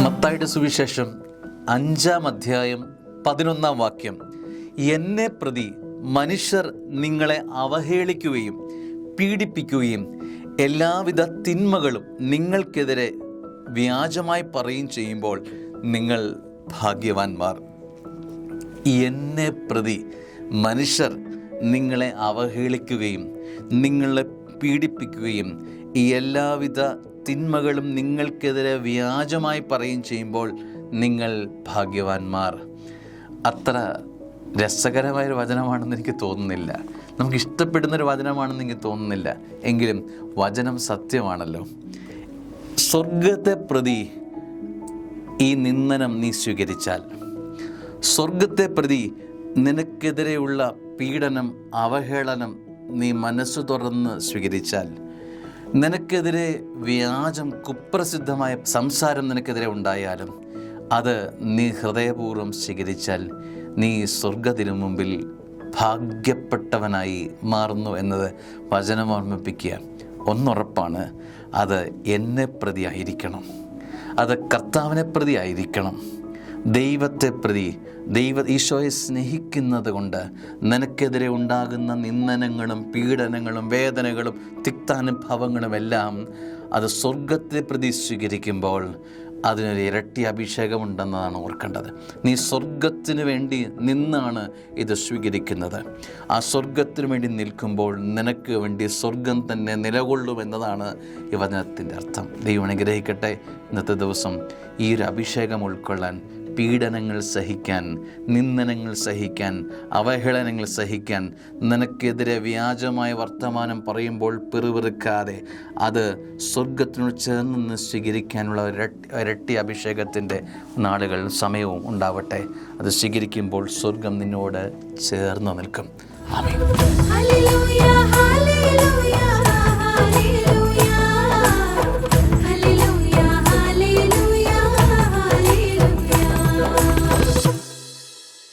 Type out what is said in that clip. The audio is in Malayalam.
മത്തായിയുടെ സുവിശേഷം 5-ാം അധ്യായം 11-ാം വാക്യം. എന്നെ പ്രതി മനുഷ്യർ നിങ്ങളെ അവഹേളിക്കുകയും പീഡിപ്പിക്കുകയും എല്ലാവിധ തിന്മകളും നിങ്ങൾക്കെതിരെ വ്യാജമായി പറയുകയും ചെയ്യുമ്പോൾ നിങ്ങൾ ഭാഗ്യവാന്മാർ. എന്നെ പ്രതി മനുഷ്യർ നിങ്ങളെ അവഹേളിക്കുകയും നിങ്ങളെ പീഡിപ്പിക്കുകയും ഈ എല്ലാവിധ തിന്മകളും നിങ്ങൾക്കെതിരെ വ്യാജമായി പറയുകയും ചെയ്യുമ്പോൾ നിങ്ങൾ ഭാഗ്യവാന്മാർ. അത്ര രസകരമായൊരു വചനമാണെന്ന് എനിക്ക് തോന്നുന്നില്ല. നമുക്കിഷ്ടപ്പെടുന്നൊരു വചനമാണെന്ന് എനിക്ക് തോന്നുന്നില്ല. എങ്കിലും വചനം സത്യമാണല്ലോ. സ്വർഗത്തെ പ്രതി ഈ നിന്ദനം നീ സ്വീകരിച്ചാൽ, സ്വർഗത്തെ പ്രതി നിനക്കെതിരെയുള്ള പീഡനം, അവഹേളനം നീ മനസ്സു തുറന്ന് സ്വീകരിച്ചാൽ, നിനക്കെതിരെ വ്യാജം, കുപ്രസിദ്ധമായ സംസാരം നിനക്കെതിരെ ഉണ്ടായാലും അത് നീ ഹൃദയപൂർവ്വം സ്വീകരിച്ചാൽ നീ സ്വർഗത്തിനു മുമ്പിൽ ഭാഗ്യപ്പെട്ടവനായി മാറുന്നു എന്നത് വചനം ഓർമ്മിപ്പിക്കുക. ഒന്നുറപ്പാണ്, അത് എന്നെ പ്രതി ആയിരിക്കണം, അത് കർത്താവിനെ പ്രതി ആയിരിക്കണം, ദൈവത്തെ പ്രതി. ഈശോയെ സ്നേഹിക്കുന്നത് കൊണ്ട് നിനക്കെതിരെ ഉണ്ടാകുന്ന നിന്ദനങ്ങളും പീഡനങ്ങളും വേദനകളും തിക്താനുഭവങ്ങളും എല്ലാം അത് സ്വർഗത്തെ പ്രതി സ്വീകരിക്കുമ്പോൾ അതിനൊരു ഇരട്ടി അഭിഷേകമുണ്ടെന്നതാണ് ഓർക്കേണ്ടത്. നീ സ്വർഗത്തിന് വേണ്ടി നിന്നാണ് ഇത് സ്വീകരിക്കുന്നത്. ആ സ്വർഗത്തിന് വേണ്ടി നിൽക്കുമ്പോൾ നിനക്ക് വേണ്ടി സ്വർഗം തന്നെ നിലകൊള്ളുമെന്നതാണ് ഈ വചനത്തിൻ്റെ അർത്ഥം. ദൈവം അനുഗ്രഹിക്കട്ടെ. ഇന്നത്തെ ദിവസം ഈ ഒരു അഭിഷേകം ഉൾക്കൊള്ളാൻ, പീഡനങ്ങൾ സഹിക്കാൻ, നിന്ദനങ്ങൾ സഹിക്കാൻ, അവഹേളനങ്ങൾ സഹിക്കാൻ, നിനക്കെതിരെ വ്യാജമായ വർത്തമാനം പറയുമ്പോൾ പിറുപിറുക്കാതെ അത് സ്വർഗത്തിനോട് ചേർന്ന് സ്വീകരിക്കാനുള്ള ഇരട്ടി അഭിഷേകത്തിൻ്റെ നാളുകൾ, സമയവും ഉണ്ടാവട്ടെ. അത് സ്വീകരിക്കുമ്പോൾ സ്വർഗം നിന്നോട് ചേർന്ന് നിൽക്കും. ആമേൻ.